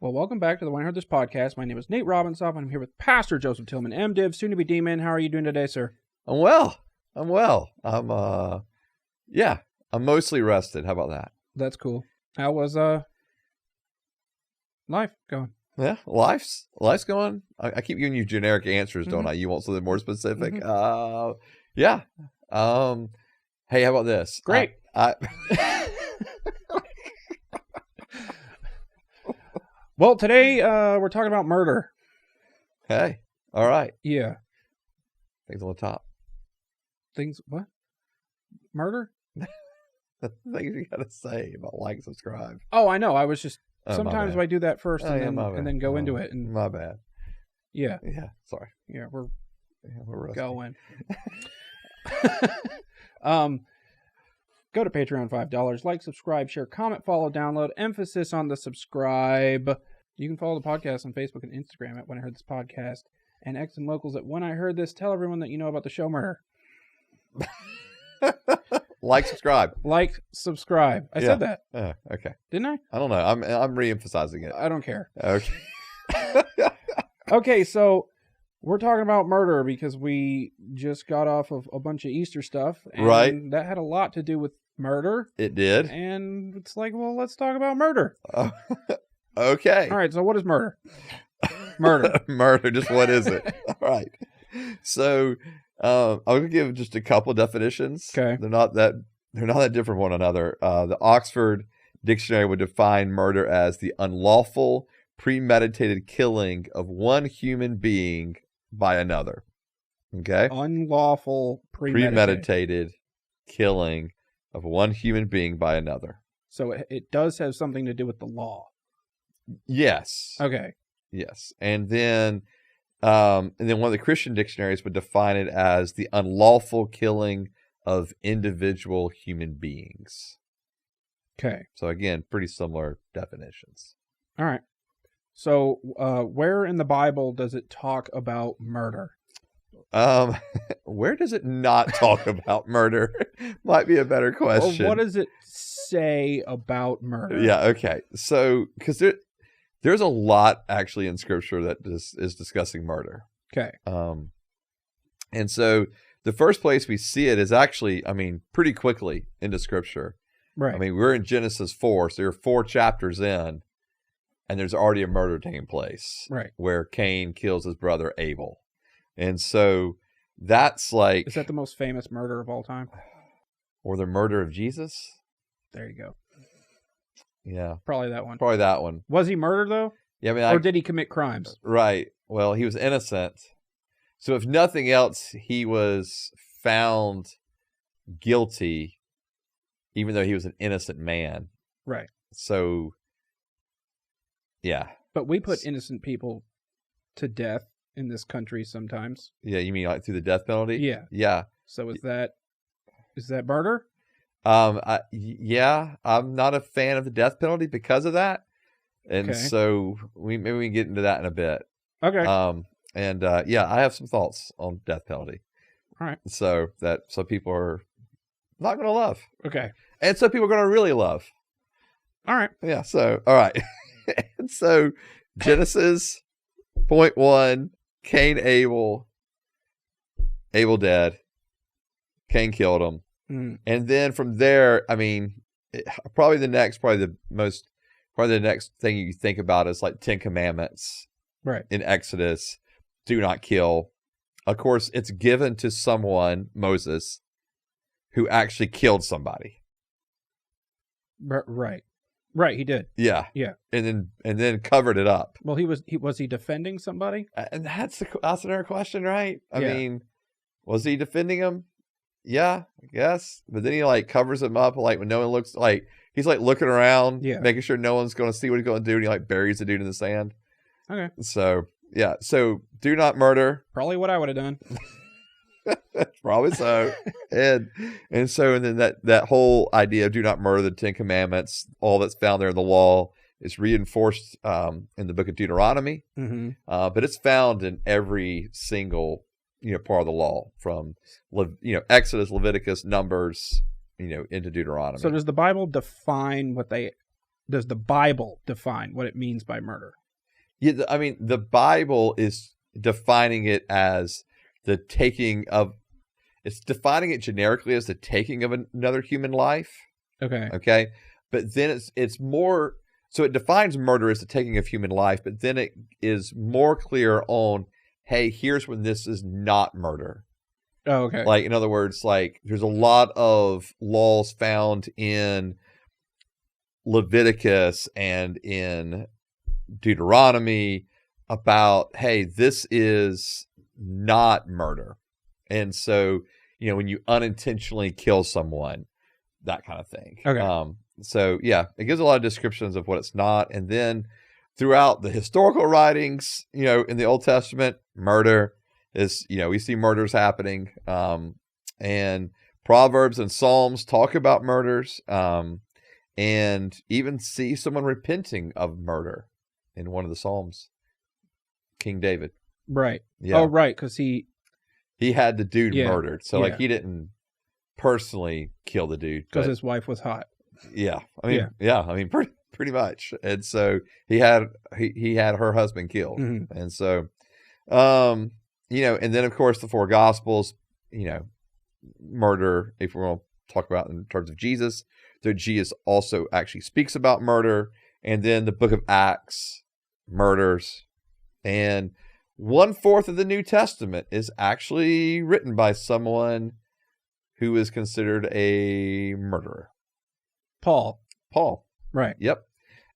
Well, welcome back to the When I Heard This podcast. My name is Nate Robinson, and I'm here with Pastor Joseph Tillman, MDiv, soon to be D-Man. How are you doing today, sir? I'm well. I'm mostly rested. How about that? That's cool. How was life going? Yeah, life's going. I keep giving you generic answers, don't I? You want something more specific? Yeah. Hey, how about this? Great. Well, today we're talking about murder. Hey, all right. Yeah. Things on the top. Things, what? Murder? The things you got to say about like and subscribe. Oh, I know. I was just, Oh, sometimes I do that first and then go into it. And My bad. yeah. Yeah, sorry. Yeah, we're rusty. going. Go to Patreon, $5. Like, subscribe, share, comment, follow, download. Emphasis on the subscribe. You can follow the podcast on Facebook and Instagram at When I Heard This Podcast. And X and Locals at When I Heard This. Tell everyone that you know about the show Murder. Like, subscribe. Like, subscribe. I said that. Okay. Didn't I? I don't know. I'm re-emphasizing it. I don't care. Okay. Okay, so we're talking about murder because we just got off of a bunch of Easter stuff. And right. That had a lot to do with murder. It did. And it's like, well, let's talk about murder. Okay. All right, so what is murder? Murder. Murder, just what is it? All right. So I'm going to give just a couple definitions. Okay. They're not that different from one another. The Oxford Dictionary would define murder as the unlawful, premeditated killing of one human being by another. Okay? Unlawful, premeditated killing of one human being by another. So it does have something to do with the law. Yes. Okay. Yes. And then one of the Christian dictionaries would define it as the unlawful killing of individual human beings. Okay. So again, pretty similar definitions. All right. So where in the Bible does it talk about murder? Where does it not talk about murder? Might be a better question. Or what does it say about murder? Yeah, okay. So, because there's a lot actually in Scripture that is discussing murder. Okay. And so the first place we see it is actually, pretty quickly into Scripture. Right. We're in Genesis 4, so you're 4 chapters in, and there's already a murder taking place. Right. Where Cain kills his brother Abel. And so that's like... Is that the most famous murder of all time? Or the murder of Jesus? There you go. Yeah. Probably that one. Was he murdered, though? Yeah, or did he commit crimes? Right. Well, he was innocent. So if nothing else, he was found guilty, even though he was an innocent man. Right. So, yeah. But we put innocent people to death in this country sometimes. Yeah, you mean like through the death penalty? Yeah. Yeah. So is that murder? Yeah, I'm not a fan of the death penalty because of that. And so maybe we can get into that in a bit. Okay. I have some thoughts on death penalty. All right. So people are not going to love. Okay. And so people are going to really love. All right. Yeah. So, all right. And so Genesis point 1, Cain, Abel dead. Cain killed him. Mm. And then from there, probably the next thing you think about is like 10 Commandments. Right. In Exodus, do not kill. Of course, it's given to someone, Moses, who actually killed somebody. Right. Right, he did. Yeah. Yeah. And then covered it up. Well, was he defending somebody? And that's another question, right? I mean, was he defending him? Yeah, I guess. But then he like covers him up like when no one looks, like he's like looking around, making sure no one's going to see what he's going to do, and he like buries the dude in the sand. Okay. So, yeah. So, do not murder. Probably what I would have done. Probably so. and then that whole idea of do not murder, the 10 Commandments, all that's found there in the law is reinforced in the book of Deuteronomy. Mm-hmm. But it's found in every single part of the law, from Exodus, Leviticus, Numbers, into Deuteronomy. So does the Bible define what it means by murder? Yeah, I mean, the Bible is defining it as the taking of. It's defining it generically as the taking of another human life. Okay. Okay, but then it's more. So it defines murder as the taking of human life, but then it is more clear on, hey, here's when this is not murder. Oh, okay. Like, in other words, like there's a lot of laws found in Leviticus and in Deuteronomy about, hey, this is not murder. And so, when you unintentionally kill someone, that kind of thing. Okay. So yeah, it gives a lot of descriptions of what it's not. And then throughout the historical writings, in the Old Testament, murder is, we see murders happening. And Proverbs and Psalms talk about murders, and even see someone repenting of murder in one of the Psalms, King David. Right. Yeah. Oh, right. Because he had the dude murdered. So yeah. he didn't personally kill the dude. Because his wife was hot. Yeah. I mean, pretty much. And so he had her husband killed. Mm-hmm. And so, and then of course the four Gospels, murder, if we're going to talk about in terms of Jesus, so Jesus also actually speaks about murder. And then the book of Acts, murders. And 1/4 of the New Testament is actually written by someone who is considered a murderer. Paul. Right. Yep.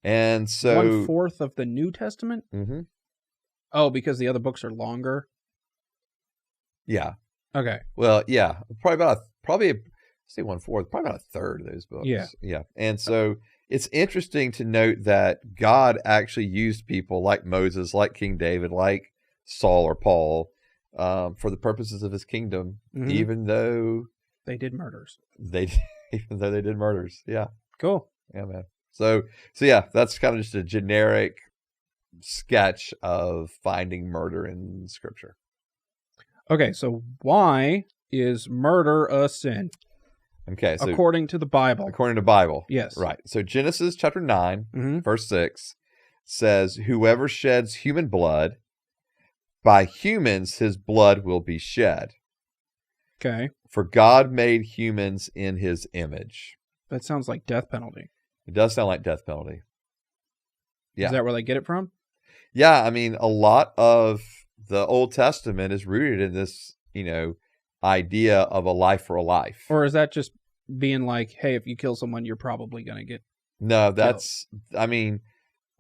And so 1/4 of the New Testament? Mm-hmm. Oh, because the other books are longer? Yeah. Okay. Well, yeah. Probably say 1/4, probably about a third of those books. Yeah. Yeah. And so it's interesting to note that God actually used people like Moses, like King David, like Saul or Paul, for the purposes of his kingdom, even though they did murders. Even though they did murders. Yeah. Cool. Yeah, man. So yeah, that's kind of just a generic sketch of finding murder in Scripture. Okay, so why is murder a sin? Okay, so according to the Bible. According to the Bible. Yes. Right. So Genesis chapter 9, verse 6 says, "Whoever sheds human blood, by humans his blood will be shed." Okay. For God made humans in his image. That sounds like death penalty. It does sound like death penalty. Yeah. Is that where they get it from? Yeah, I mean, a lot of the Old Testament is rooted in this, idea of a life for a life. Or is that just being like, hey, if you kill someone, you're probably going to get No, that's, killed.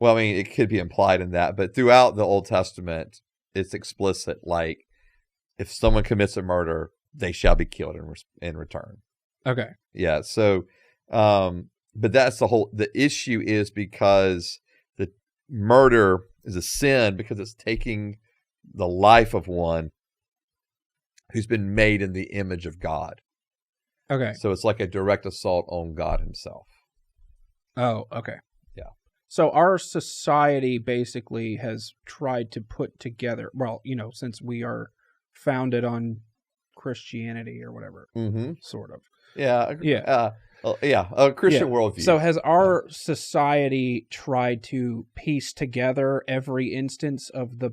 It could be implied in that, but throughout the Old Testament, it's explicit, like, if someone commits a murder, they shall be killed in return. Okay. Yeah, so, but that's the issue is because the murder is a sin because it's taking the life of one who's been made in the image of God. Okay. So it's like a direct assault on God himself. Oh, okay. Yeah. So our society basically has tried to put together, well, since we are founded on Christianity or whatever, sort of. Yeah. Yeah. A Christian worldview. So has our society tried to piece together every instance of the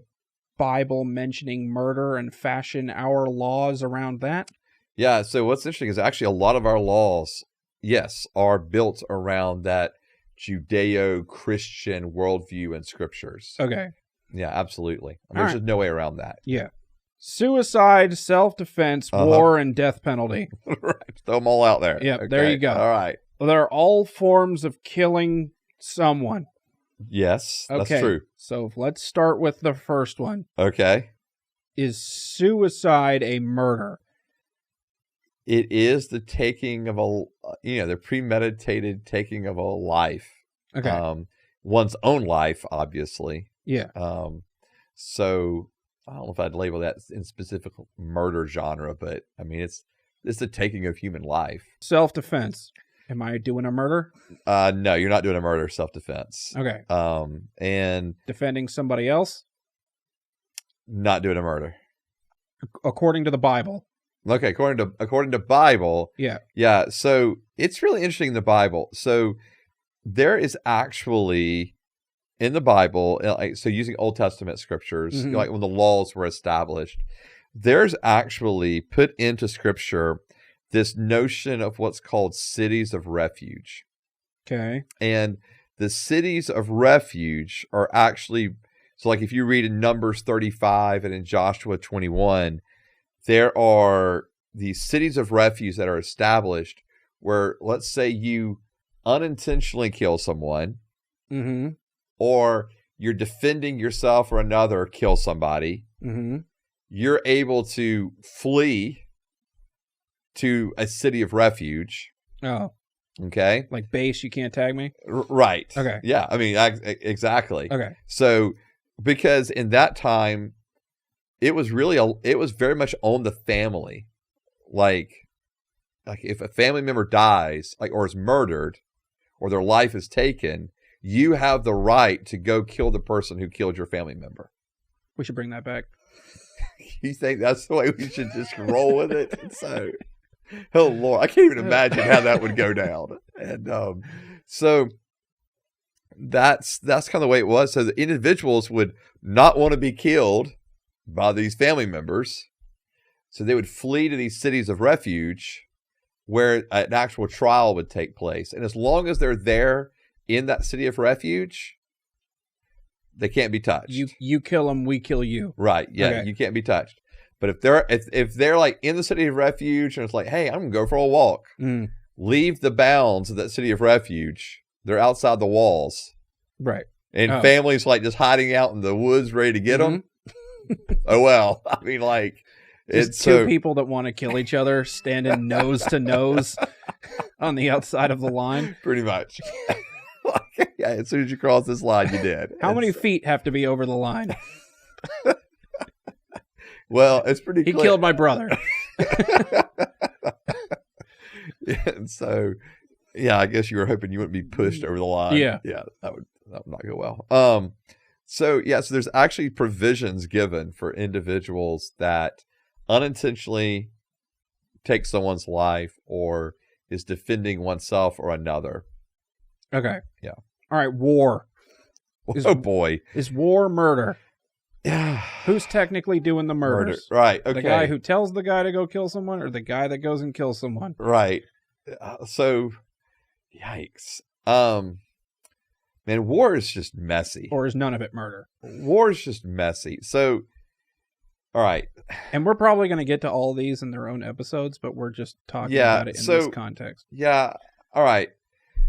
Bible mentioning murder and fashion our laws around that? Yeah, so what's interesting is actually a lot of our laws, yes, are built around that Judeo-Christian worldview and scriptures. Okay. Yeah, absolutely. There's just no way around that. Yeah. Suicide, self-defense, war, and death penalty. Right. Throw them all out there. Yep, there you go. All right. Well, they're all forms of killing someone. Yes, that's true. So let's start with the first one. Okay. Is suicide a murder? It is the taking of the premeditated taking of a life. Okay. One's own life, obviously. Yeah. So I don't know if I'd label that in specific murder genre, but I mean, it's the taking of human life. Self-defense. Am I doing a murder? No, you're not doing a murder. Self-defense. Okay. And defending somebody else? Not doing a murder. According to the Bible. Okay, according to Bible. Yeah. Yeah. So it's really interesting in the Bible. So there is actually in the Bible, so using Old Testament scriptures, like when the laws were established, there's actually put into scripture this notion of what's called cities of refuge. Okay. And the cities of refuge are actually, so like if you read in Numbers 35 and in Joshua 21, there are these cities of refuge that are established where, let's say you unintentionally kill someone, or you're defending yourself or another, kill somebody, you're able to flee to a city of refuge. Oh. Okay. Like base, you can't tag me? Right. Okay. Yeah, I mean, exactly. Okay. So, because in that time, it was very much on the family. Like if a family member dies, or is murdered, or their life is taken, you have the right to go kill the person who killed your family member. We should bring that back. You think that's the way we should just roll with it? So, oh Lord, I can't even imagine how that would go down. And so that's kind of the way it was. So the individuals would not want to be killed by these family members, so they would flee to these cities of refuge where an actual trial would take place. And as long as they're there in that city of refuge, they can't be touched. You kill them, we kill you. Right. Yeah. Okay. You can't be touched. But if they're like in the city of refuge and it's like, hey, I'm gonna go for a walk, leave the bounds of that city of refuge. They're outside the walls. Right. And families like just hiding out in the woods ready to get them. Oh well. I mean, like, it's two people that want to kill each other standing nose to nose on the outside of the line. Pretty much. Yeah, as soon as you cross this line, you did. How many feet have to be over the line? Well, it's pretty clear. He killed my brother. And so, yeah, I guess you were hoping you wouldn't be pushed over the line. Yeah. Yeah, that would not go well. So there's actually provisions given for individuals that unintentionally take someone's life or is defending oneself or another. Okay. Yeah. All right. War. Oh boy. Is war murder? Yeah. Who's technically doing the murders? Murder. Right. Okay. The guy who tells the guy to go kill someone, or the guy that goes and kills someone? Right. So, yikes. Man, war is just messy. Or is none of it murder? War is just messy. So, all right. And we're probably going to get to all these in their own episodes, but we're just talking about it in this context. Yeah. All right.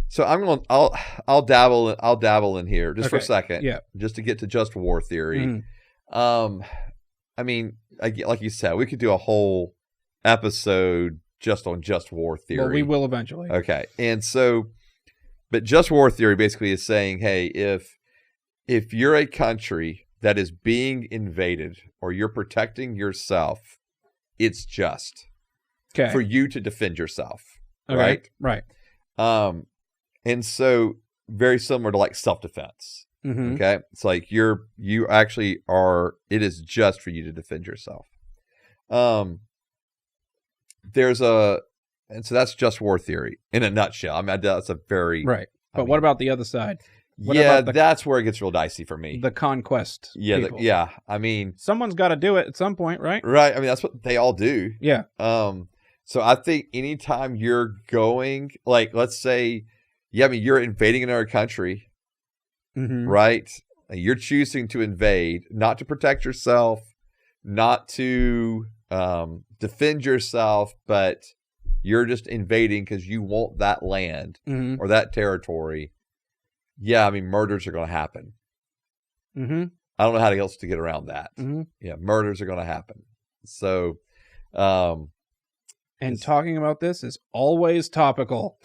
So I'll dabble in here just for a second. Yeah. Just to get to just war theory. I mean, like you said, we could do a whole episode just on just war theory. Well, we will eventually. Okay. And so, but just war theory basically is saying, hey, if you're a country that is being invaded or you're protecting yourself, it's just for you to defend yourself. Okay. Right. And so very similar to like self-defense. Okay. It's like you actually are, it is just for you to defend yourself. And so that's just war theory in a nutshell. I mean, that's a very right. But what about the other side? That's where it gets real dicey for me. The conquest. Yeah. I mean, someone's got to do it at some point, right? Right. I mean, that's what they all do. Yeah. So I think anytime you're going, like, let's say, I mean, you're invading another country, right? You're choosing to invade, not to protect yourself, not to defend yourself, but you're just invading because you want that land or that territory. Yeah, I mean, murders are going to happen. I don't know how else to get around that. Yeah, murders are going to happen. So, and talking about this is always topical.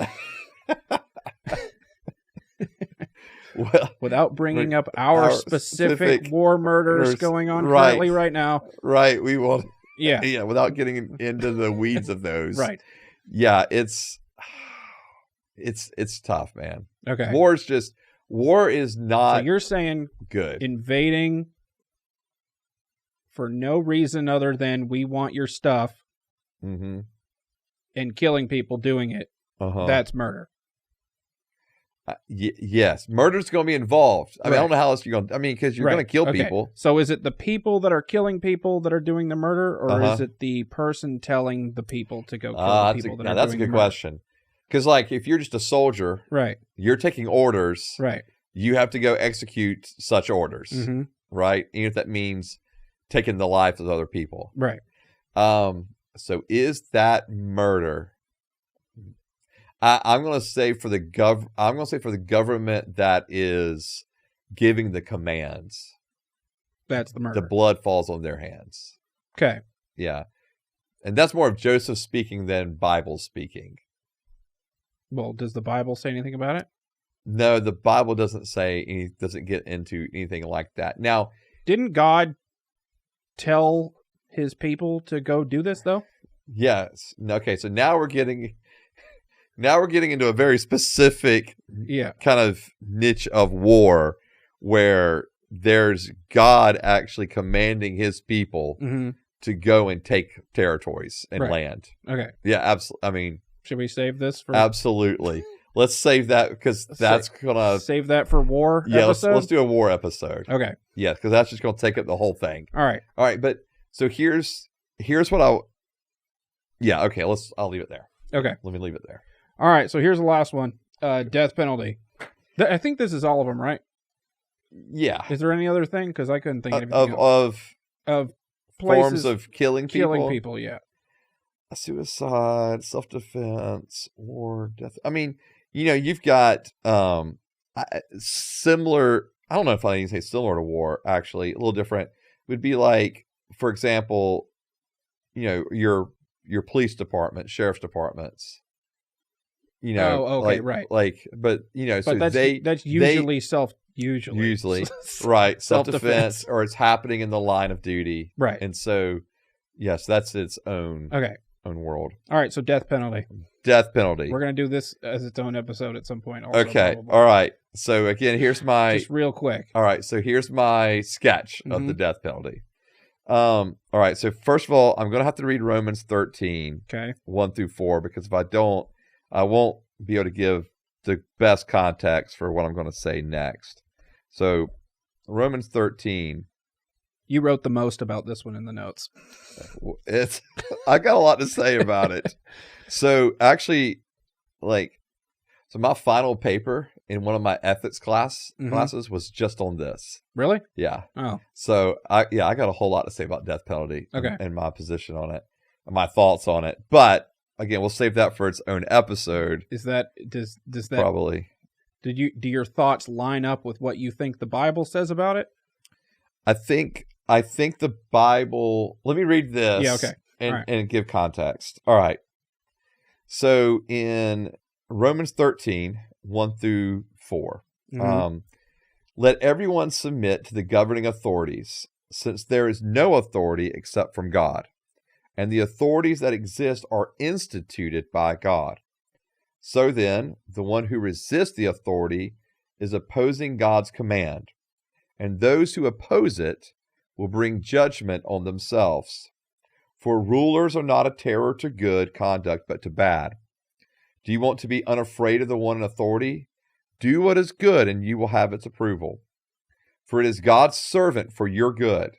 Well, without bringing up our specific war murders going on currently right now. Right, we will. Yeah, without getting into the weeds of those. Right. Yeah, it's tough, man. Okay. War is not. So you're saying good invading for no reason other than we want your stuff, and killing people doing it. That's murder. Yes, murder's going to be involved. I mean, I don't know how else you're going to, because you're going to kill people. So is it the people that are killing people that are doing the murder, or is it the person telling the people to go kill the people that are doing the murder? That's a good question. Because, like, if you're just a soldier, right, you're taking orders, right, you have to go execute such orders, right? Even if that means taking the life of other people. Right. So is that murder? I'm going to say for the government that is giving the commands. That's the murder. The blood falls on their hands. Okay. Yeah. And that's more of Joseph speaking than Bible speaking. Well, does the Bible say anything about it? No, the Bible doesn't get into anything like that. Now, didn't God tell his people to go do this though? Yes. Okay, so now we're getting into a very specific kind of niche of war where there's God actually commanding his people to go and take territories and land. Okay. Yeah, absolutely. I mean, should we save this for? Absolutely. Let's save that because that's gonna save that for war. Yeah, let's do a war episode. Okay. Yeah, because that's just gonna take up the whole thing. All right. But so here's what Yeah. Okay. I'll leave it there. Okay. Let me leave it there. All right. So here's the last one. Death penalty. I think this is all of them, right? Yeah. Is there any other thing? Because I couldn't think of anything of places forms of killing people. Killing people. Yeah. Suicide, self-defense, or death. I mean, you've got similar. I don't know if I need to say similar to war. Actually, a little different would be like, for example, your police department, sheriff's departments. Right. Like, but but so that's usually usually right, self-defense, or it's happening in the line of duty, right? And so, yes, that's its own own world. All right, so death penalty. We're gonna do this as its own episode at some point. Also, okay, probably. All right. So again, here's my just real quick. All right, so here's my sketch of the death penalty. All right, so first of all, I'm gonna have to read Romans 13, 1-4, because if I don't, I won't be able to give the best context for what I'm going to say next. So, Romans 13. You wrote the most about this one in the notes. I got a lot to say about it. So, actually, so my final paper in one of my ethics classes was just on this. Really? Yeah. Oh. So, I got a whole lot to say about death penalty and my position on it, and my thoughts on it. But again, we'll save that for its own episode. Does that probably? Do your thoughts line up with what you think the Bible says about it? I think the Bible. Let me read this. Yeah. Okay. And give context. All right. So in Romans 13, 1-4, let everyone submit to the governing authorities, since there is no authority except from God. And the authorities that exist are instituted by God. So then, the one who resists the authority is opposing God's command, and those who oppose it will bring judgment on themselves. For rulers are not a terror to good conduct, but to bad. Do you want to be unafraid of the one in authority? Do what is good, and you will have its approval. For it is God's servant for your good.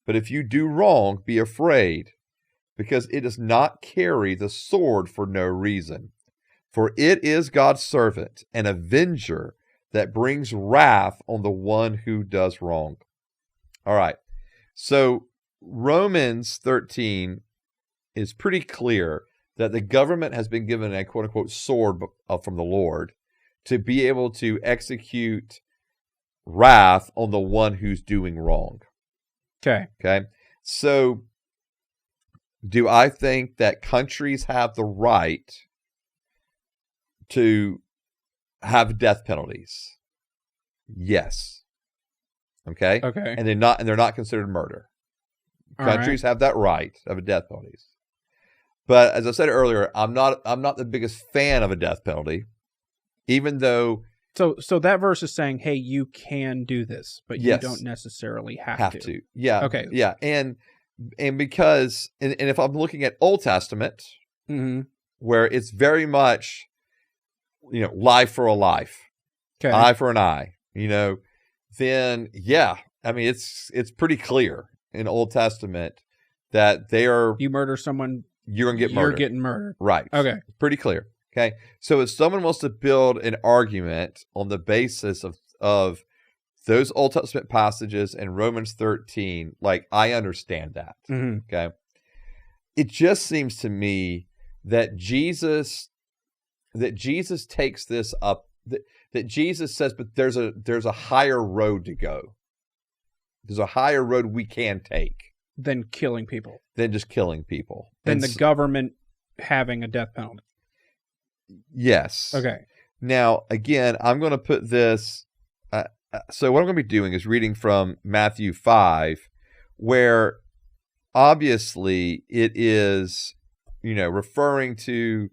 But if you do wrong, be afraid, because it does not carry the sword for no reason. For it is God's servant, an avenger that brings wrath on the one who does wrong. All right. So Romans 13 is pretty clear that the government has been given a quote-unquote sword from the Lord to be able to execute wrath on the one who's doing wrong. Okay. So do I think that countries have the right to have death penalties? Yes. Okay. And they're not considered murder. Countries have that right to have death penalties. But as I said earlier, I'm not the biggest fan of a death penalty, even though. So that verse is saying, hey, you can do this, but you don't necessarily have to. Yeah. Okay. Yeah. And because if I'm looking at Old Testament, where it's very much, life for a life. Okay. eye for an eye, then I mean, it's pretty clear in Old Testament that you murder someone, you're going to get murdered. You're getting murdered. Right. Okay. Pretty clear. Okay. So if someone wants to build an argument on the basis of those Old Testament passages in Romans 13, like, I understand that. Mm-hmm. Okay. It just seems to me that Jesus takes this up, that Jesus says, but there's a higher road to go. There's a higher road we can take than killing people. Than just killing people. Than the government having a death penalty. Yes. Okay. Now, again, I'm going to put this. So what I'm going to be doing is reading from Matthew 5, where obviously it is, referring to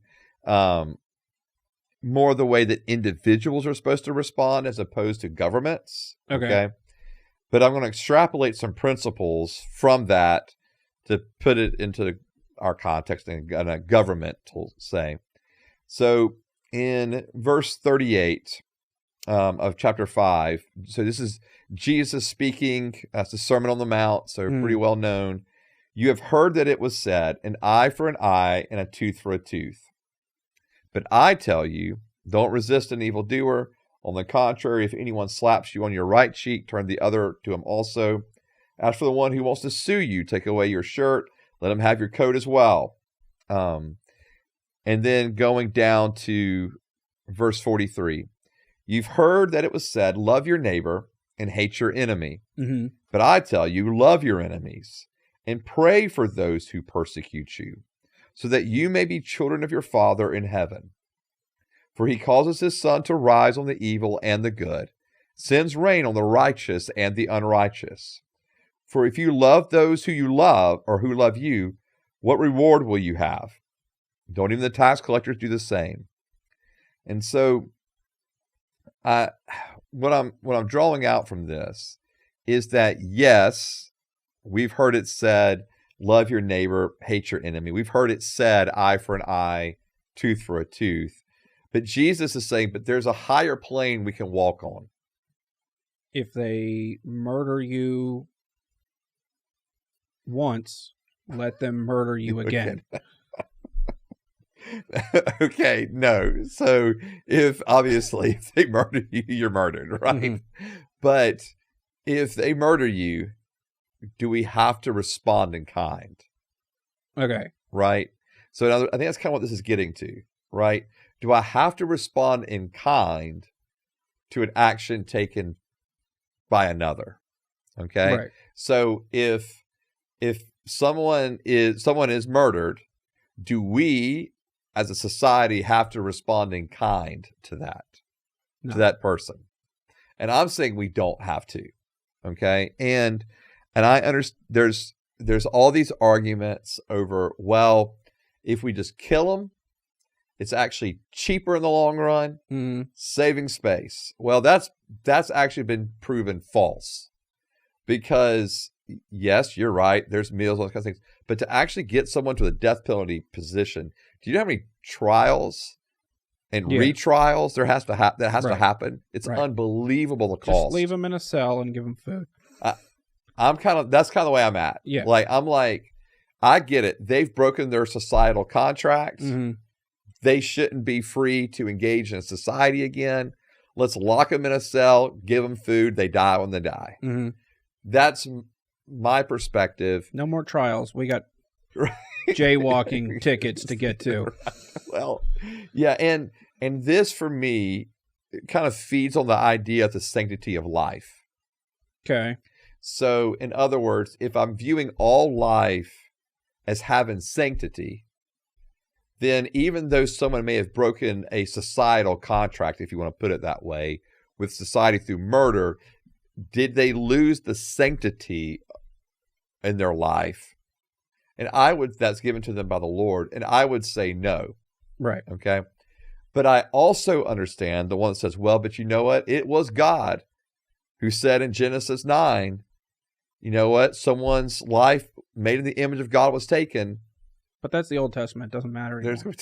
more the way that individuals are supposed to respond as opposed to governments. Okay. But I'm going to extrapolate some principles from that to put it into our context in a governmental say. So in verse 38 of chapter 5, so this is Jesus speaking. That's the Sermon on the Mount, so pretty well known. You have heard that it was said, an eye for an eye and a tooth for a tooth. But I tell you, don't resist an evildoer. On the contrary, if anyone slaps you on your right cheek, turn the other to him also. As for the one who wants to sue you, take away your shirt. Let him have your coat as well. And then going down to verse 43. You've heard that it was said, love your neighbor and hate your enemy. Mm-hmm. But I tell you, love your enemies and pray for those who persecute you, so that you may be children of your Father in heaven. For he causes his sun to rise on the evil and the good, sends rain on the righteous and the unrighteous. For if you love those who you love, or who love you, what reward will you have? Don't even the tax collectors do the same? And so, what I'm drawing out from this is that, yes, we've heard it said, love your neighbor, hate your enemy. We've heard it said, eye for an eye, tooth for a tooth. But Jesus is saying, but there's a higher plane we can walk on. If they murder you once, let them murder you again. Okay, no. So if they murder you, you're murdered, right? Mm-hmm. But if they murder you, do we have to respond in kind? Okay. Right? So I think that's kind of what this is getting to, right? Do I have to respond in kind to an action taken by another? Okay. Right. So if someone is murdered, do we as a society have to respond in kind to that? No. To that person? And I'm saying we don't have to. Okay. And I understand there's all these arguments over, well, if we just kill them, it's actually cheaper in the long run, saving space. Well, that's actually been proven false, because yes, you're right. There's meals, all those kinds of things, but to actually get someone to the death penalty position, do you know how many trials and retrials there has to to happen? It's unbelievable the cost. Just leave them in a cell and give them food. that's kind of the way I'm at. Yeah. I'm like, I get it. They've broken their societal contracts. Mm-hmm. They shouldn't be free to engage in society again. Let's lock them in a cell, give them food. They die when they die. Mm-hmm. That's my perspective. No more trials. We got jaywalking tickets to get to. Well, yeah. And this for me, it kind of feeds on the idea of the sanctity of life. Okay. So in other words, if I'm viewing all life as having sanctity, then even though someone may have broken a societal contract, if you want to put it that way, with society through murder, did they lose the sanctity in their life? And that's given to them by the Lord. And I would say no. Right. Okay. But I also understand the one that says, well, but you know what? It was God who said in Genesis 9, you know what? Someone's life made in the image of God was taken. But that's the Old Testament. It doesn't matter anymore.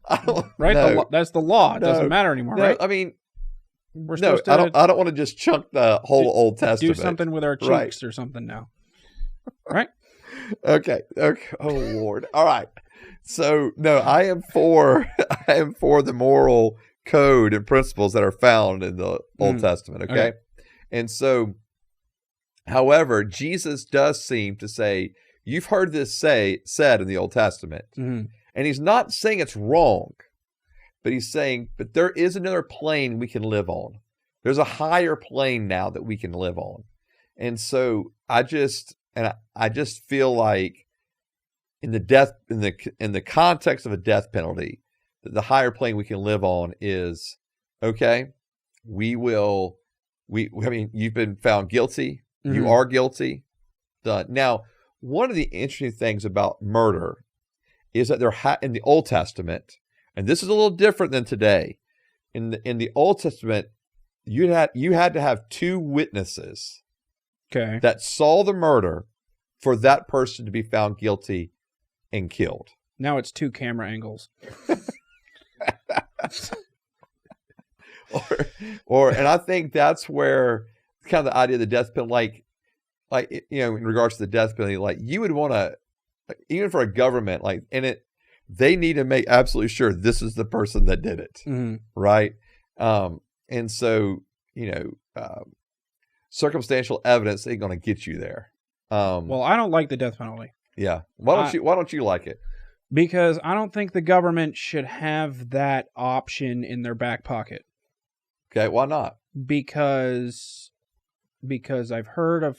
I right? No. That's the law. It No. doesn't matter anymore, No, right? I mean, We're no, supposed to I don't want to just chunk the whole Old Testament. do something with our cheeks Right. or something now, right? Okay. Oh Lord. All right. So no, I am for the moral code and principles that are found in the Old Testament. Okay? And so, however, Jesus does seem to say, you've heard this said in the Old Testament, and he's not saying it's wrong, but he's saying, but there is another plane we can live on. There's a higher plane now that we can live on. And so I just feel like in the context of a death penalty, that the higher plane we can live on is, okay, I mean, you've been found guilty. You are guilty. Done. Now, one of the interesting things about murder is that in the Old Testament, and this is a little different than today. In the Old Testament, you had to have two witnesses that saw the murder for that person to be found guilty and killed. Now it's 2 camera angles. And I think that's where kind of the idea of the death penalty, like in regards to the death penalty, like you would want to, even for a government, they need to make absolutely sure this is the person that did it, right? And so circumstantial evidence ain't going to get you there. Well, I don't like the death penalty. Yeah. Why don't you like it? Because I don't think the government should have that option in their back pocket. Okay, why not? Because I've heard of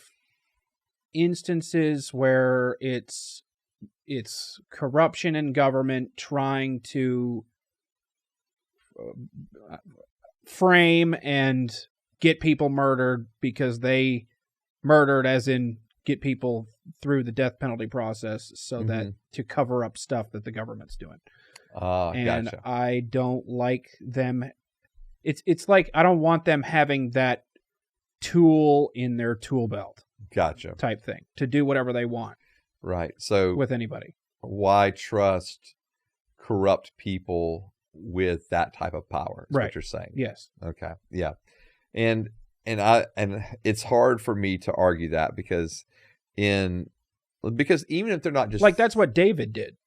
instances where it's corruption in government trying to frame and get people murdered because they murdered, as in get people through the death penalty process so that to cover up stuff that the government's doing. And gotcha. I don't like them. It's like I don't want them having that tool in their tool belt. Gotcha. Type thing to do whatever they want. Right. So with anybody. Why trust corrupt people with that type of power? Is what you're saying. Yes. Okay. Yeah. And it's hard for me to argue that because even if they're not just like that's what David did.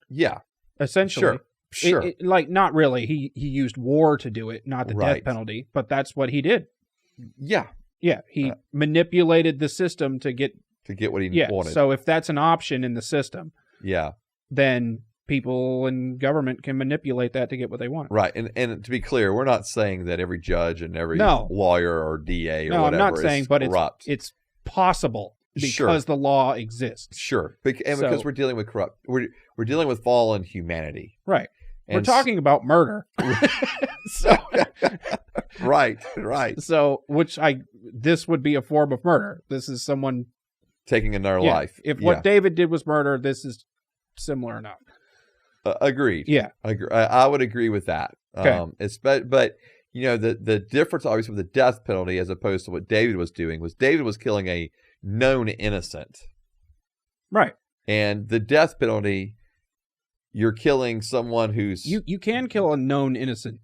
Yeah. Essentially. Sure. Like not really. He used war to do it, not the death penalty, but that's what he did. Yeah. Yeah. He manipulated the system to get what he wanted. So if that's an option in the system, then people in government can manipulate that to get what they want. Right. And to be clear, we're not saying that every judge and every lawyer or DA or whatever I'm not saying, but corrupt. It's possible because the law exists. Sure. Because we're dealing with we're dealing with fallen humanity. Right. And we're talking about murder. So Right. So this would be a form of murder. This is someone taking another life. If what David did was murder, this is similar enough. Agreed. Yeah. I would agree with that. Okay. But the difference obviously with the death penalty as opposed to what David was doing was David was killing a known innocent. Right. And the death penalty, you're killing someone who's you can kill a known innocent.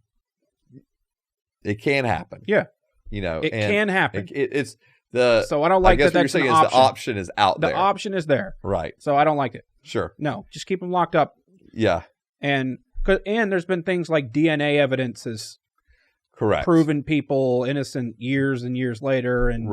It can happen. Yeah. It can happen. It's the so I don't like that. That's what you're saying is the option is out there. The option is there. Right. So I don't like it. Sure. No, just keep them locked up. Yeah. And there's been things like DNA evidence has proven people innocent years and years later. And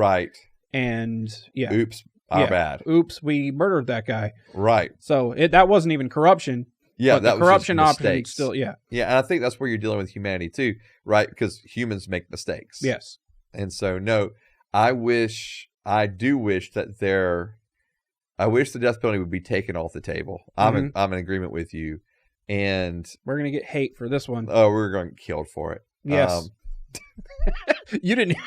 And oops, our bad. Oops, we murdered that guy. Right. So that wasn't even corruption. Yeah, but that the corruption was option still. Yeah. Yeah, and I think that's where you're dealing with humanity too, right? Because humans make mistakes. Yes. And so no, I do wish that I wish the death penalty would be taken off the table. I'm in agreement with you. And we're going to get hate for this one. Oh, we're going to get killed for it. Yes. You didn't.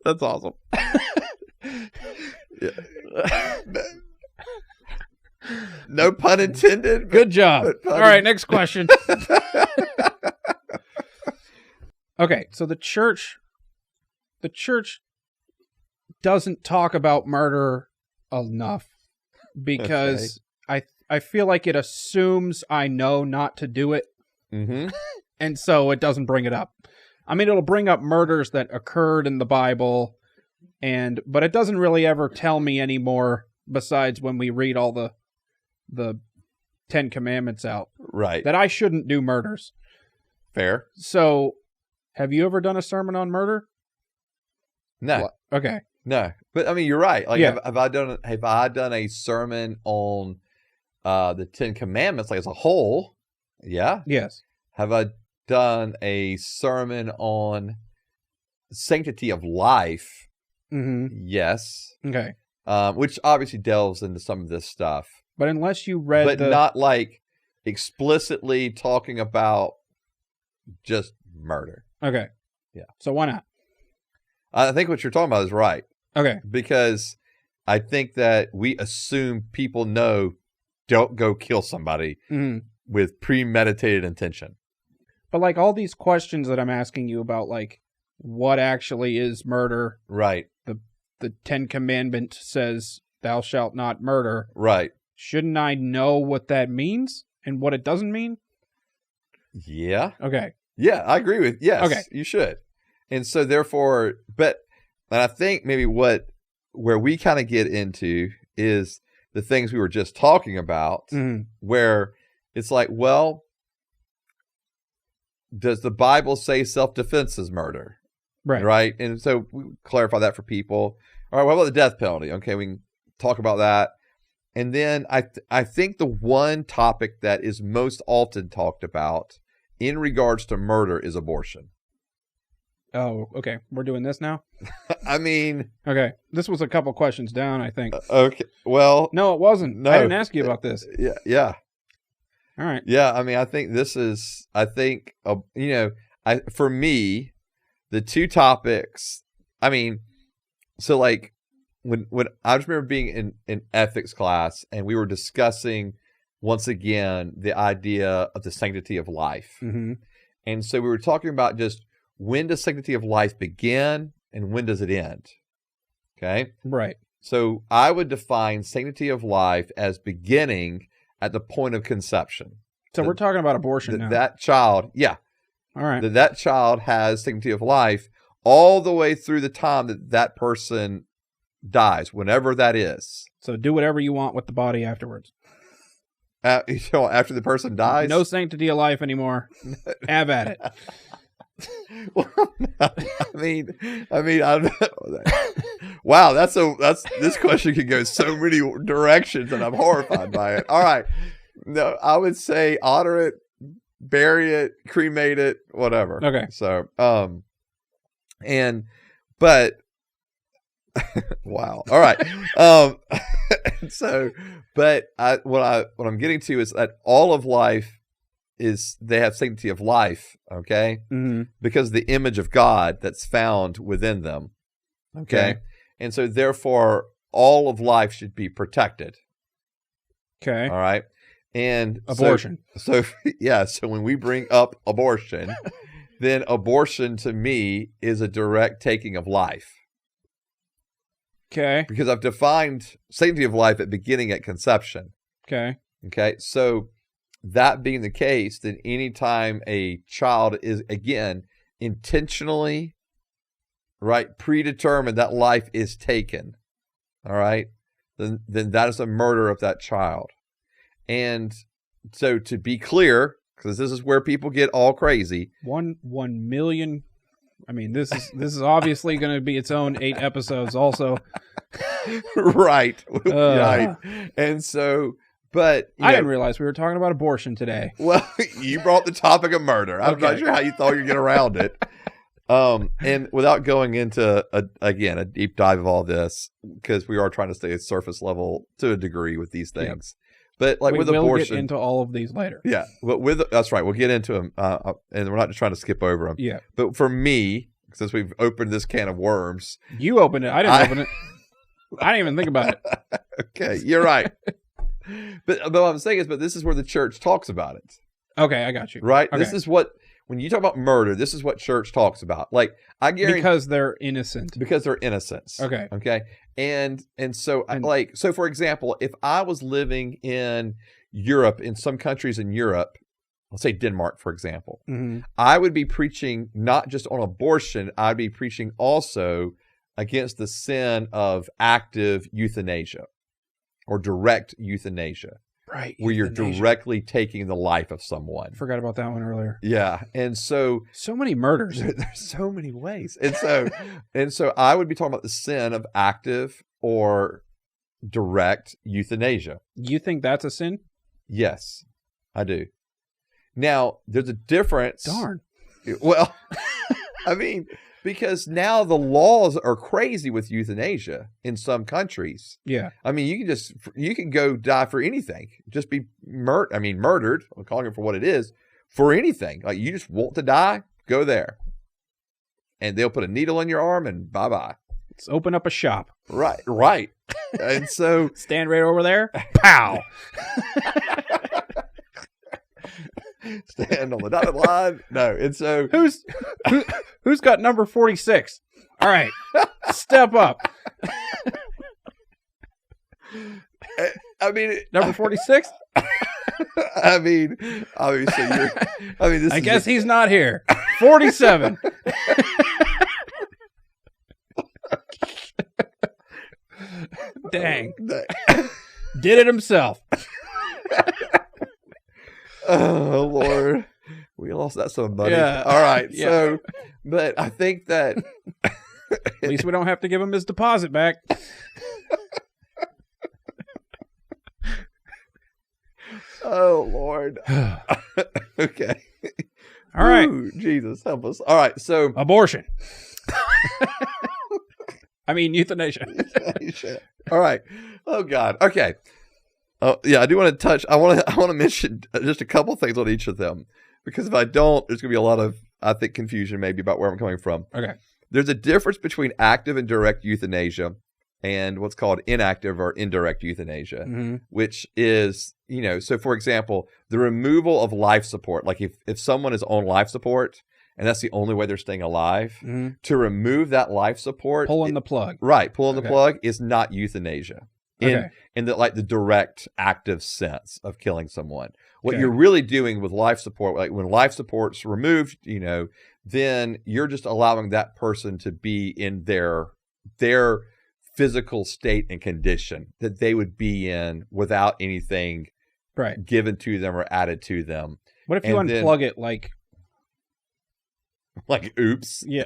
That's awesome. No pun intended. Good job. All right, next question. Okay, so the church doesn't talk about murder enough because I feel like it assumes I know not to do it. Mm-hmm. And so it doesn't bring it up. I mean, it'll bring up murders that occurred in the Bible, but it doesn't really ever tell me anymore besides when we read all the 10 Commandments out. Right. That I shouldn't do murders. Fair. So, have you ever done a sermon on murder? No. Okay. No. But I mean, you're right. Like, Yeah. have I done a sermon on the 10 Commandments, like as a whole? Yeah. Yes. Have I done a sermon on sanctity of life? Mm-hmm. Yes. Okay. Which obviously delves into some of this stuff. But unless you read but not like explicitly talking about just murder. Okay. Yeah. So why not? I think what you're talking about is right. Okay. Because I think that we assume people know don't go kill somebody with premeditated intention. But like all these questions that I'm asking you about, like what actually is murder? Right. The 10 Commandment says thou shalt not murder. Right. Shouldn't I know what that means and what it doesn't mean? Yeah. Okay. Yeah, I agree with. Yes. Okay. You should. And so therefore, and I think maybe where we kind of get into is the things we were just talking about, where it's like, well, does the Bible say self-defense is murder? Right. Right. And so we clarify that for people. All right. What about the death penalty? Okay. We can talk about that. And then I think the one topic that is most often talked about in regards to murder is abortion. Oh, okay. We're doing this now? I mean... Okay. This was a couple questions down, I think. Okay. Well... No, it wasn't. No. I didn't ask you about this. Yeah. All right. Yeah. I mean, I think this is... for me, the two topics... I mean, so like... When I just remember being in ethics class and we were discussing once again the idea of the sanctity of life. Mm-hmm. And so we were talking about just when does sanctity of life begin and when does it end? Okay? Right. So I would define sanctity of life as beginning at the point of conception. So we're talking about abortion now. That child, yeah. All right. That child has sanctity of life all the way through the time that person dies, whenever that is. So do whatever you want with the body afterwards. After the person dies? No sanctity of life anymore. Have at it. Well, I mean, I don't know. Wow, this question can go so many directions, and I'm horrified by it. All right, no, I would say honor it, bury it, cremate it, whatever. Okay. So, but. Wow. All right. So, but what I'm getting to is that all of life they have sanctity of life. Okay. Mm-hmm. Because the image of God that's found within them. Okay. And so therefore all of life should be protected. Okay. All right. And abortion. So when we bring up abortion, then abortion to me is a direct taking of life. Okay. Because I've defined sanctity of life at beginning at conception. Okay. Okay. So that being the case, then anytime a child is, again, intentionally, right, predetermined that life is taken, all right, then that is a murder of that child. And so to be clear, because this is where people get all crazy. 1 million. I mean, this is obviously going to be its own 8 episodes also. Right. Right. And so, but... I didn't realize we were talking about abortion today. Well, you brought the topic of murder. I'm not sure how you thought you'd get around it. And without going into, a deep dive of all this, because we are trying to stay at surface level to a degree with these things. Yep. But like with abortion... We'll get into all of these later. Yeah. But that's right. We'll get into them. And we're not just trying to skip over them. Yeah. But for me, since we've opened this can of worms... You opened it. I didn't open it. I didn't even think about it. Okay. You're right. But what I'm saying is, this is where the church talks about it. Okay. I got you. Right? Okay. This is what when you talk about murder, this is what church talks about. Like, I guarantee, because they're innocent. Because they're innocents. Okay. Okay. So for example, if I was living in Europe, in some countries in Europe, let's say Denmark, for example, I would be preaching not just on abortion, I'd be preaching also against the sin of active euthanasia or direct euthanasia. Right. Where you're directly taking the life of someone. Forgot about that one earlier. Yeah. And so many murders. There's so many ways. And so I would be talking about the sin of active or direct euthanasia. You think that's a sin? Yes, I do. Now, there's a difference. Darn. Well, I mean, because now the laws are crazy with euthanasia in some countries. Yeah. I mean, you can go die for anything. Just be murdered. I'm calling it for what it is, for anything. Like, you just want to die, go there. And they'll put a needle in your arm and bye-bye. Let's open up a shop. Right. And so stand right over there. Pow. Stand on the dotted line. No, and so who's got number 46? All right, step up. I mean, number 46. I mean, obviously, I guess he's not here. 47. Dang. Did it himself. Oh, Lord. We lost that son of money. Yeah. All right. Yeah. So, but I think that at least we don't have to give him his deposit back. Oh, Lord. Okay. All right. Ooh, Jesus, help us. All right. So, abortion. I mean, euthanasia. All right. Oh, God. Okay. Oh, yeah, I do want to touch. I want to mention just a couple things on each of them, because if I don't, there's going to be a lot of, I think, confusion maybe about where I'm coming from. Okay. There's a difference between active and direct euthanasia and what's called inactive or indirect euthanasia, which is, so for example, the removal of life support. Like if someone is on life support and that's the only way they're staying alive, to remove that life support. Pulling the plug. Right. Pulling the plug is not euthanasia. In the direct active sense of killing someone. What you're really doing with life support, like when life support's removed, then you're just allowing that person to be in their physical state and condition that they would be in without anything given to them or added to them. What if you unplug it like oops? Yeah.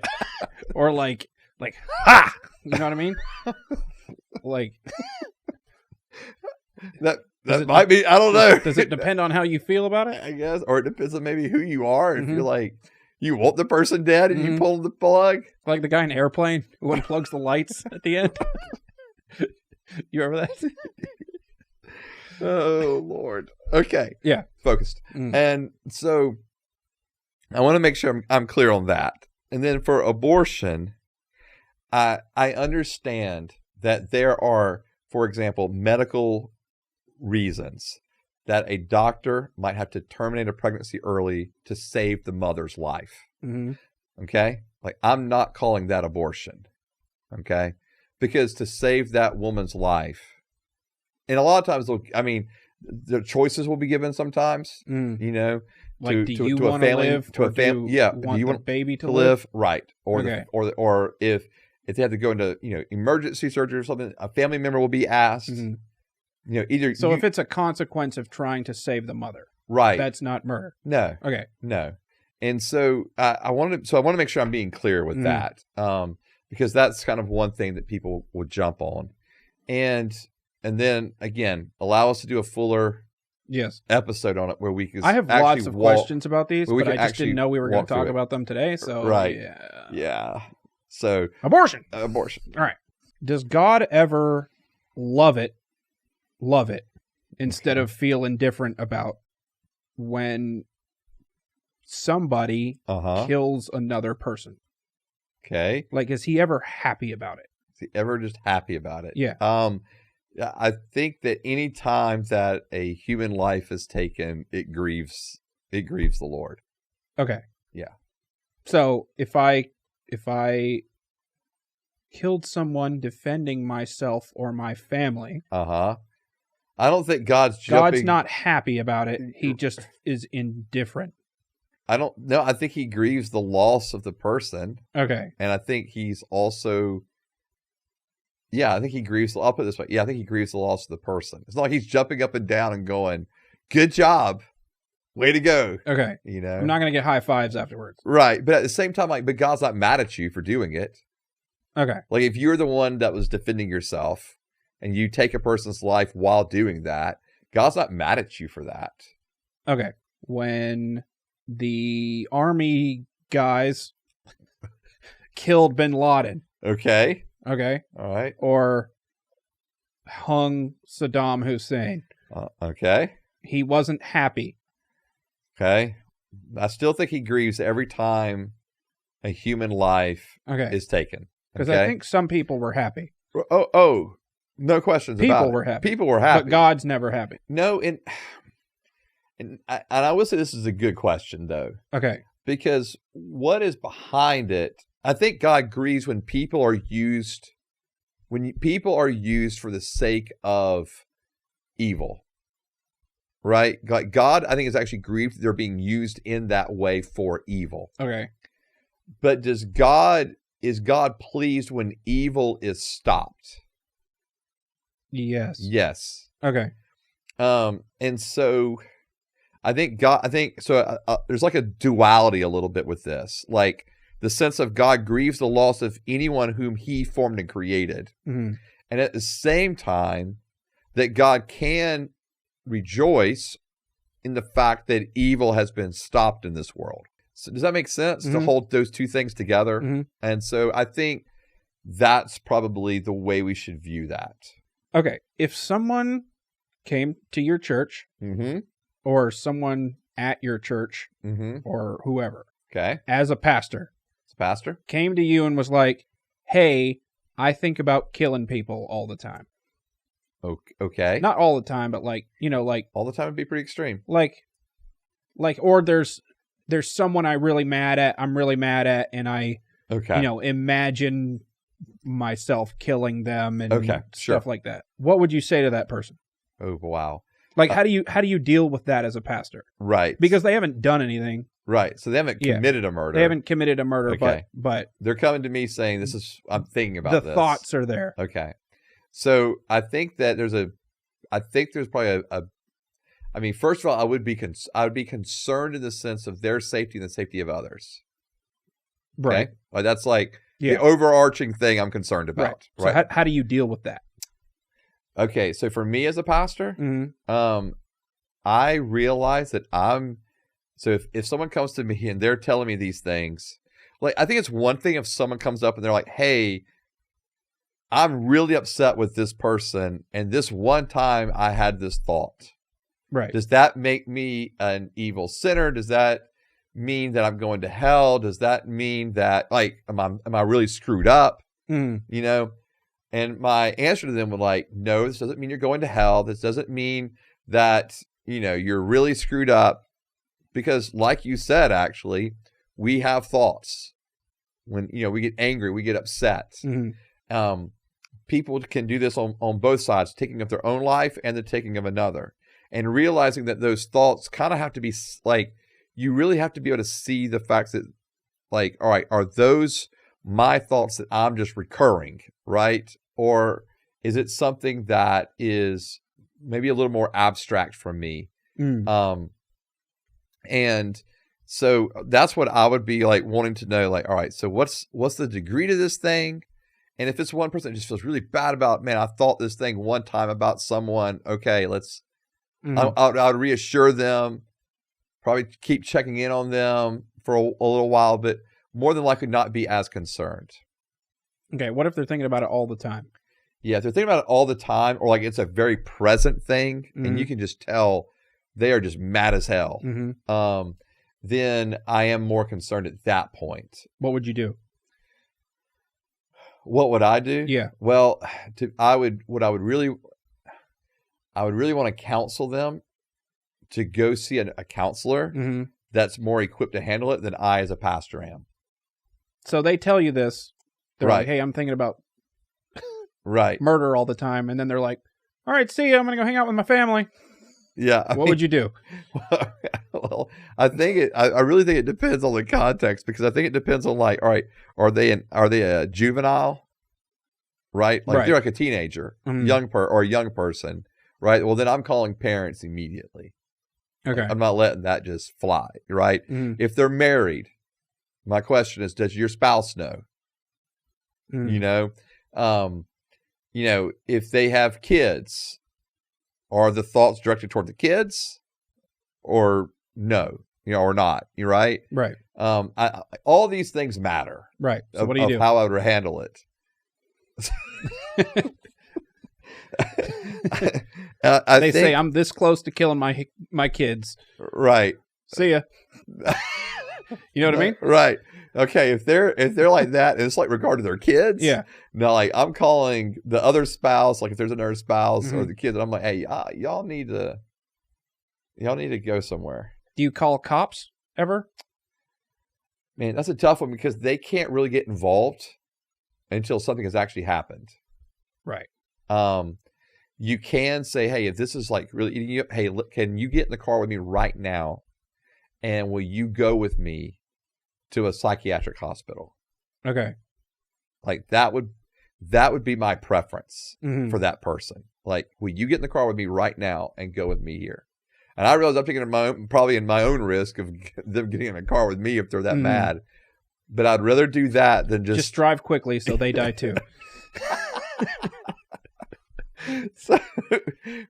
Or like ha! You know what I mean? Like that might be, I don't know. Does it depend on how you feel about it? I guess. Or it depends on maybe who you are. If you're like, you want the person dead and you pull the plug. Like the guy in Airplane who unplugs the lights at the end. You remember that? Oh, Lord. Okay. Yeah. Focused. And so I want to make sure I'm clear on that. And then for abortion, I understand that there are, for example, medical reasons that a doctor might have to terminate a pregnancy early to save the mother's life. Okay? Like, I'm not calling that abortion. Okay? Because to save that woman's life, and a lot of times, the choices will be given sometimes, like, do you want to live to a family? Yeah. Do you want the baby to live? Right. Or or if they have to go into, emergency surgery or something, a family member will be asked. If it's a consequence of trying to save the mother, right, that's not murder. No. Okay. No. And so I want to make sure I'm being clear with that, because that's kind of one thing that people would jump on, and then again, allow us to do a fuller episode on it where we can. I have lots of questions about these, but I just didn't know we were going to talk about them today. So yeah. So abortion. All right. Does God ever love it instead of feel indifferent about when somebody kills another person? Okay. Like, is he ever happy about it? Is he ever just happy about it? Yeah. I think that any time that a human life is taken, it grieves the Lord. Okay. Yeah. So if I killed someone defending myself or my family, I don't think God's jumping. God's not happy about it. He just is indifferent. I don't know. I think he grieves the loss of the person. Okay. And I think he's also, I think he grieves, I'll put it this way. Yeah, I think he grieves the loss of the person. It's not like he's jumping up and down and going, good job. Way to go. Okay. You know, I'm not going to get high fives afterwards. Right. But at the same time, but God's not mad at you for doing it. Okay. Like if you're the one that was defending yourself and you take a person's life while doing that, God's not mad at you for that. Okay. When the army guys killed bin Laden. Okay. Okay. All right. Or hung Saddam Hussein. Okay. He wasn't happy. Okay. I still think he grieves every time a human life is taken. Because I think some people were happy. Oh, no questions about it. People were happy. People were happy. But God's never happy. No, and I will say this is a good question, though. Okay. Because what is behind it, I think God grieves when people are used, people are used for the sake of evil. Right? Like God, I think, is actually grieved they're being used in that way for evil. Okay. But is God pleased when evil is stopped? Yes. Yes. Okay. And so I think there's like a duality a little bit with this. Like the sense of God grieves the loss of anyone whom he formed and created. Mm-hmm. And at the same time that God can rejoice in the fact that evil has been stopped in this world. So does that make sense to hold those two things together? Mm-hmm. And so I think that's probably the way we should view that. Okay. If someone came to your church or someone at your church or whoever, as a pastor, came to you and was like, hey, I think about killing people all the time. Okay. Not all the time, but like all the time would be pretty extreme. Or there's someone I'm really mad at, and I imagine myself killing them and stuff like that. What would you say to that person? Oh, wow. Like how do you deal with that as a pastor? Right. Because they haven't done anything. Right. So they haven't committed a murder. They haven't committed a murder, but they're coming to me saying I'm thinking about this. The thoughts are there. Okay. So I think that there's probably first of all, I would be concerned in the sense of their safety and the safety of others. Right. Okay? Like that's like the overarching thing I'm concerned about. Right. So how do you deal with that? Okay. So for me as a pastor, I realize that if someone comes to me and they're telling me these things, like I think it's one thing if someone comes up and they're like, hey, I'm really upset with this person, and this one time I had this thought. Right. Does that make me an evil sinner? Does that mean that I'm going to hell? Does that mean that, like, am I really screwed up? You know? And my answer to them was like, no, this doesn't mean you're going to hell. This doesn't mean that, you're really screwed up. Because like you said, actually, we have thoughts. When, we get angry, we get upset. People can do this on both sides, taking of their own life and the taking of another. And realizing that those thoughts kind of have to be like, you really have to be able to see the facts that, like, all right, are those my thoughts that I'm just recurring, right? Or is it something that is maybe a little more abstract from me? And so that's what I would be like wanting to know, like, all right, so what's the degree to this thing? And if it's one person that just feels really bad about, man, I thought this thing one time about someone, okay, let's, I'll reassure them, probably keep checking in on them for a little while, but more than likely not be as concerned. Okay, what if they're thinking about it all the time? Yeah, if they're thinking about it all the time, or like it's a very present thing, and you can just tell they are just mad as hell, then I am more concerned at that point. What would you do? What would I do? Yeah. Well, I would really want to counsel them to go see a counselor that's more equipped to handle it than I as a pastor am. So they tell you this. They're Right. like, hey, I'm thinking about Right. murder all the time. And then they're like, all right, see you. I'm going to go hang out with my family. Yeah. What would you do? Well, I really think it depends on the context, because I think it depends on, like, all right, are they a juvenile? Right? Like, Right. they're like a teenager, or a young person, right? Well, then I'm calling parents immediately. Okay. I'm not letting that just fly, right? If they're married, my question is, does your spouse know? You know, if they have kids, are the thoughts directed toward the kids, or no, or not? You're right. Right. All these things matter. Right. So what do you do? How I would handle it. They say I'm this close to killing my kids. Right. See ya. You know what I mean? Right. Okay. If they're like that, and it's like regard to their kids. Yeah. No, like I'm calling the other spouse. Like if there's another spouse or the kids, and I'm like, hey, y'all need to go somewhere. Do you call cops ever? Man, that's a tough one, because they can't really get involved until something has actually happened. Right. You can say, hey, if this is like really, hey, can you get in the car with me right now? And will you go with me to a psychiatric hospital? Okay. Like that would be my preference for that person. Like, will you get in the car with me right now and go with me here? And I realize I'm taking probably in my own risk of them getting in a car with me if they're that mad. But I'd rather do that than just drive quickly so they die too.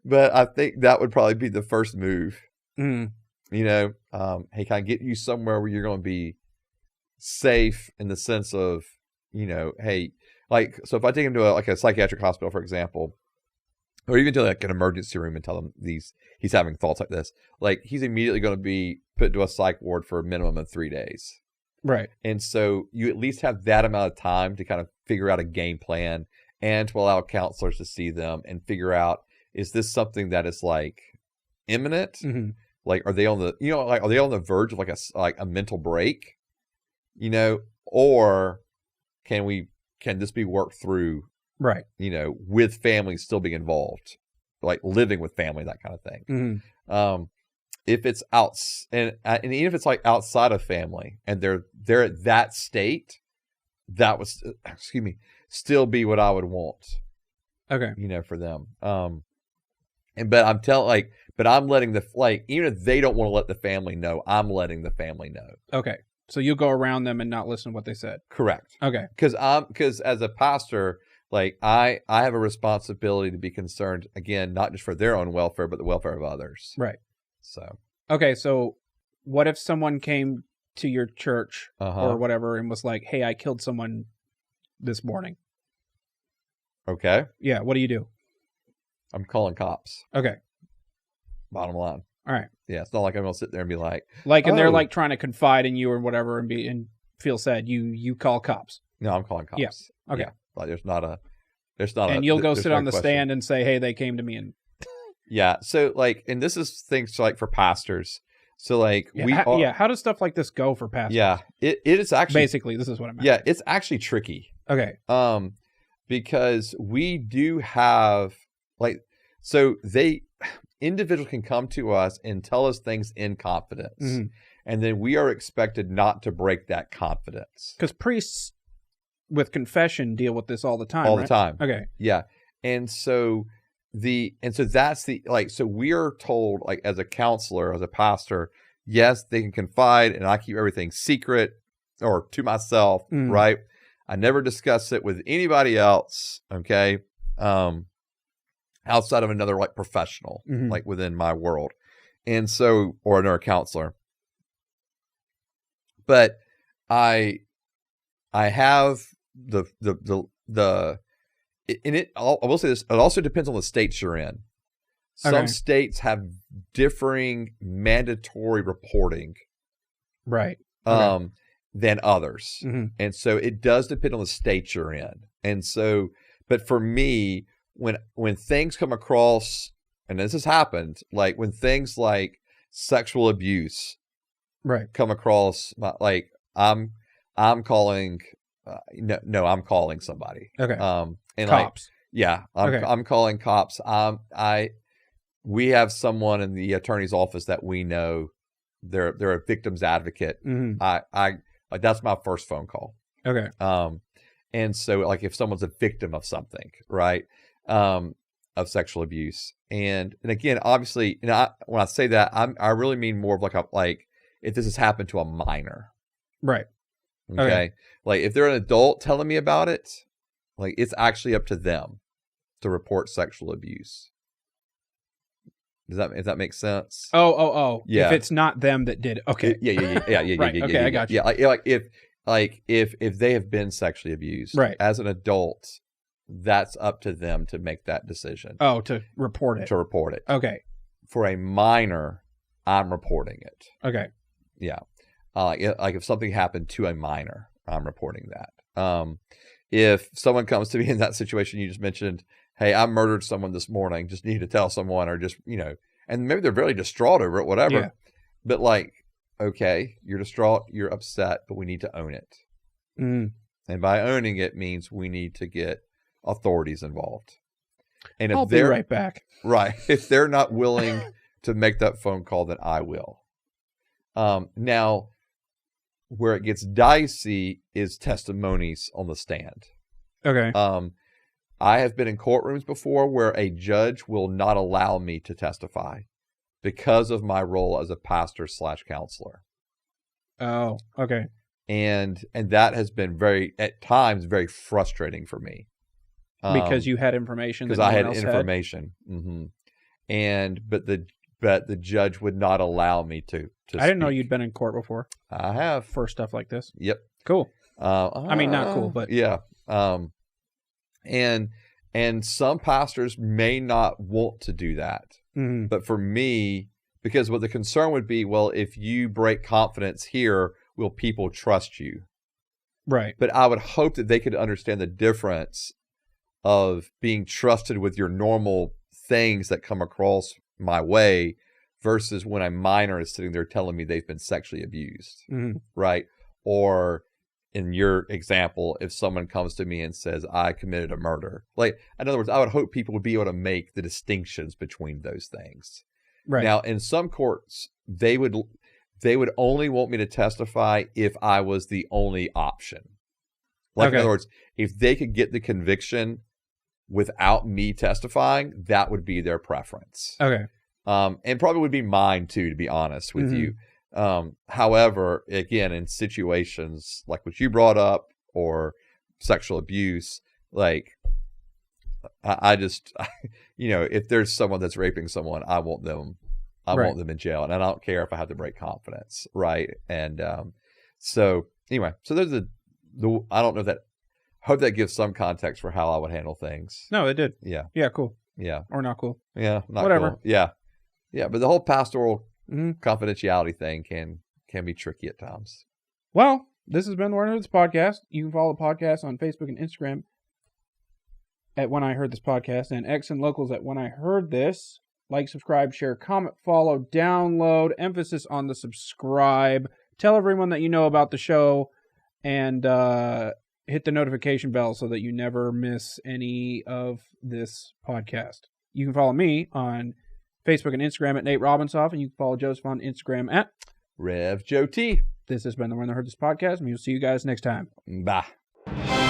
But I think that would probably be the first move. Hey, can I get you somewhere where you're going to be safe, in the sense of, hey, like, so if I take him to a psychiatric hospital, for example, or even to like an emergency room and tell him he's having thoughts like this, like he's immediately going to be put into a psych ward for a minimum of 3 days. Right. And so you at least have that amount of time to kind of figure out a game plan, and to allow counselors to see them and figure out, is this something that is like imminent? Like, are they on the, are they on the verge of like a mental break, or can this be worked through? Right. With families still being involved, like living with family, that kind of thing. If it's and even if it's like outside of family and they're at that state, that would, still be what I would want. Okay. For them. But I'm letting even if they don't want to let the family know, I'm letting the family know. Okay. So you go around them and not listen to what they said. Correct. Okay. Because as a pastor, like I have a responsibility to be concerned, again, not just for their own welfare, but the welfare of others. Right. So. Okay. So what if someone came to your church or whatever and was like, hey, I killed someone this morning? Okay. Yeah. What do you do? I'm calling cops. Okay. Bottom line. All right. Yeah. It's not like I'm going to sit there and be like, and they're like trying to confide in you or whatever and feel sad. You call cops. No, I'm calling cops. Yeah. Okay. Yeah. Like and you'll go sit on the stand and say, hey, they came to me and. Yeah. So and this is things like for pastors. So how does stuff like this go for pastors? Yeah. It is actually. Basically, this is what I'm. Yeah. It's actually tricky. Okay. Because we do have individuals can come to us and tell us things in confidence, and then we are expected not to break that confidence. Because priests with confession deal with this all the time. The time. Okay. Yeah. And so that's so we are told, like, as a counselor, as a pastor, yes, they can confide, and I keep everything secret or to myself, right? I never discuss it with anybody else, okay? Outside of another like professional, like within my world, and so, or another counselor. But I have I will say this, it also depends on the states you're in. Some states have differing mandatory reporting. Right. Than others. And so it does depend on the state you're in. And so, but for me, when things come across, and this has happened, like when things like sexual abuse come across like I'm calling I'm calling somebody. Okay. And cops. I'm calling cops. We have someone in the attorney's office that we know they're a victim's advocate. Mm-hmm. I like that's my first phone call. Okay. And so like if someone's a victim of something, right? Of sexual abuse. And again, obviously, when I say that, I really mean more of like if this has happened to a minor. Right. Okay. Like if they're an adult telling me about it, like it's actually up to them to report sexual abuse. If that makes sense? Oh. Yeah. If it's not them that did it. Okay. Yeah. Right. Okay, I got you. Yeah. Like if they have been sexually abused, right, as an adult, that's up to them to make that decision. Oh, to report it. Okay. For a minor, I'm reporting it. Okay. Yeah. Like if something happened to a minor, I'm reporting that. If someone comes to me in that situation you just mentioned, hey, I murdered someone this morning, just need to tell someone, or just, and maybe they're very distraught over it, whatever. Yeah. But like, okay, you're distraught, you're upset, but we need to own it. Mm. And by owning it means we need to get authorities involved. And if I'll be right back. Right. If they're not willing to make that phone call, then I will. Now, where it gets dicey is testimonies on the stand. Okay. I have been in courtrooms before where a judge will not allow me to testify because of my role as a pastor / counselor. Oh, okay. And that has been at times very frustrating for me. Because you had information. Because I had information. Mm-hmm. But the judge would not allow me to I didn't know you'd been in court before. I have. For stuff like this. Yep. Cool. I mean, not cool, but yeah. And some pastors may not want to do that. Mm-hmm. But for me, because what the concern would be, well, if you break confidence here, will people trust you? Right. But I would hope that they could understand the difference of being trusted with your normal things that come across my way versus when a minor is sitting there telling me they've been sexually abused. Mm-hmm. Right. Or in your example, if someone comes to me and says, I committed a murder, like, in other words, I would hope people would be able to make the distinctions between those things. Right. Now, in some courts, they would only want me to testify if I was the only option. Like, in other words, if they could get the conviction without me testifying, that would be their preference. Okay. And probably would be mine too, to be honest with you. However, again, in situations like what you brought up or sexual abuse, like I just, if there's someone that's raping someone, I want them in jail, and I don't care if I have to break confidence. Right. And, so anyway, so there's I don't know that, hope that gives some context for how I would handle things. No, it did. Yeah. Yeah. Cool. Yeah. Or not cool. Yeah. Not whatever. Cool. Yeah. Yeah. But the whole pastoral confidentiality thing can be tricky at times. Well, this has been the Word of This Podcast. You can follow the podcast on Facebook and Instagram at When I Heard This Podcast, and X and Locals at When I Heard This. Like, subscribe, share, comment, follow, download. Emphasis on the subscribe. Tell everyone that you know about the show, and hit the notification bell so that you never miss any of this podcast. You can follow me on Facebook and Instagram at Nate Robinsoff, and you can follow Joseph on Instagram at Rev Joe T. This has been the When I Heard This Podcast, and we'll see you guys next time. Bye.